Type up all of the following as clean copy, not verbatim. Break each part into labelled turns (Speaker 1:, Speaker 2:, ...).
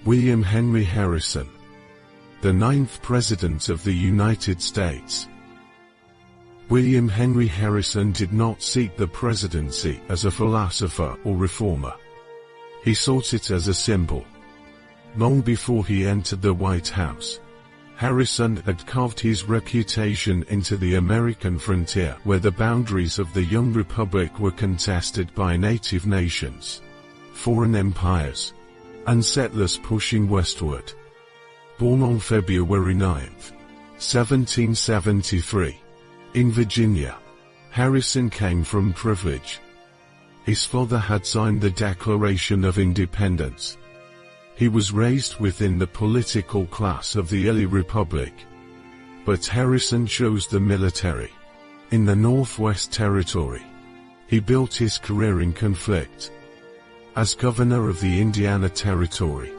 Speaker 1: William Henry Harrison, the 9th President of the United States. William Henry Harrison did not seek the presidency as a philosopher or reformer. He sought it as a symbol. Long before he entered the White House, Harrison had carved his reputation into the American frontier, where the boundaries of the young republic were contested by native nations, foreign empires, and settlers pushing westward. Born on February 9, 1773, in Virginia, Harrison came from privilege. His father had signed the Declaration of Independence. He was raised within the political class of the early republic. But Harrison chose the military. In the Northwest Territory, he built his career in conflict. As governor of the Indiana Territory,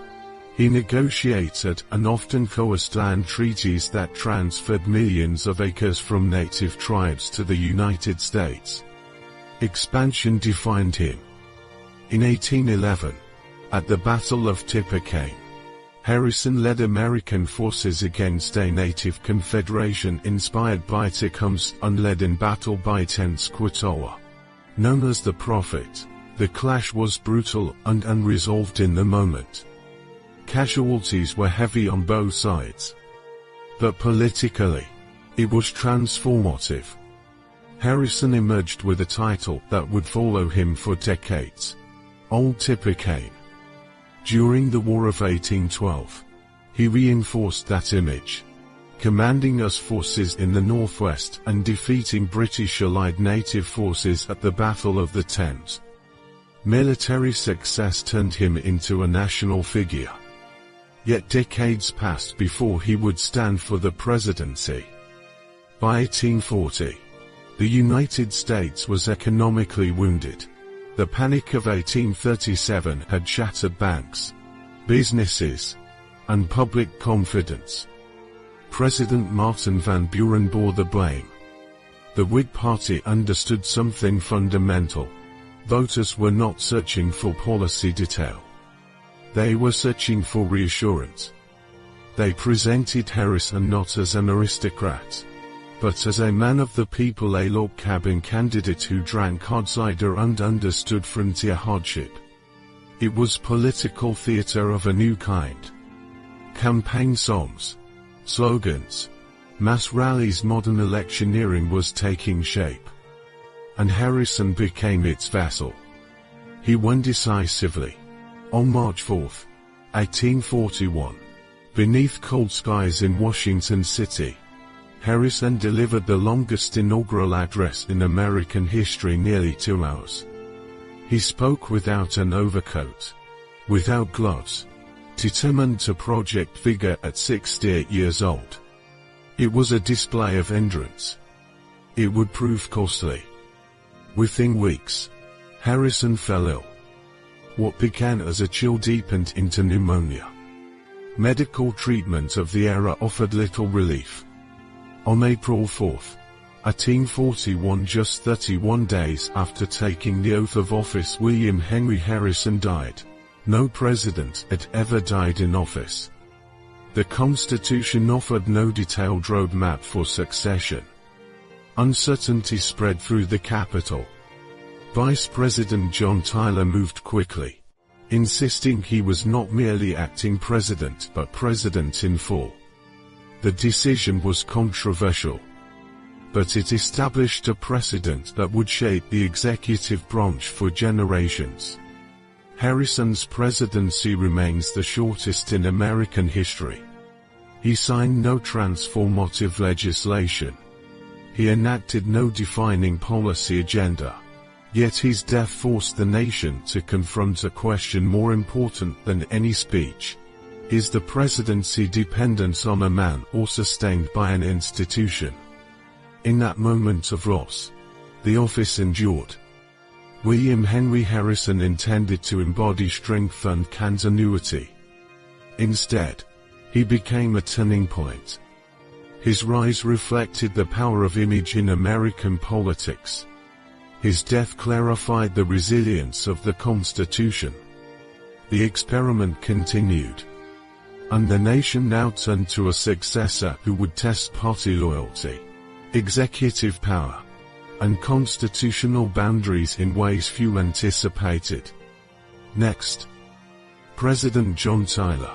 Speaker 1: he negotiated and often coerced land treaties that transferred millions of acres from native tribes to the United States. Expansion defined him. In 1811, at the Battle of Tippecanoe, Harrison led American forces against a native confederation inspired by Tecumseh's unled battle by Tenskwatawa. Known as the Prophet, the clash was brutal and unresolved in the moment. Casualties were heavy on both sides. But politically, it was transformative. Harrison emerged with a title that would follow him for decades: Old Tippecanoe. During the War of 1812, he reinforced that image, commanding US forces in the Northwest and defeating British allied native forces at the Battle of the Thames. Military success turned him into a national figure. Yet decades passed before he would stand for the presidency. By 1840, the United States was economically wounded. The Panic of 1837 had shattered banks, businesses, and public confidence. President Martin Van Buren bore the blame. The Whig Party understood something fundamental. Voters were not searching for policy detail. They were searching for reassurance. They presented Harrison not as an aristocrat, but as a man of the people, a log cabin candidate who drank hard cider and understood frontier hardship. It was political theater of a new kind. Campaign songs, slogans, mass rallies, modern electioneering was taking shape. And Harrison became its vessel. He won decisively. On March 4, 1841, beneath cold skies in Washington City, Harrison delivered the longest inaugural address in American history, nearly 2 hours. He spoke without an overcoat, without gloves, determined to project vigor at 68 years old. It was a display of endurance. It would prove costly. Within weeks, Harrison fell ill. What began as a chill deepened into pneumonia. Medical treatment of the era offered little relief. On April 4, 1841, just 31 days after taking the oath of office, William Henry Harrison died. No president had ever died in office. The Constitution offered no detailed roadmap for succession. Uncertainty spread through the Capitol. Vice President John Tyler moved quickly, insisting he was not merely acting president but president in full. The decision was controversial, but it established a precedent that would shape the executive branch for generations. Harrison's presidency remains the shortest in American history. He signed no transformative legislation. He enacted no defining policy agenda. Yet his death forced the nation to confront a question more important than any speech. Is the presidency dependent on a man or sustained by an institution? In that moment of loss, the office endured. William Henry Harrison intended to embody strength and continuity. Instead, he became a turning point. His rise reflected the power of image in American politics. His death clarified the resilience of the Constitution. The experiment continued. and the nation now turned to a successor who would test party loyalty, executive power, and constitutional boundaries in ways few anticipated. Next, President John Tyler.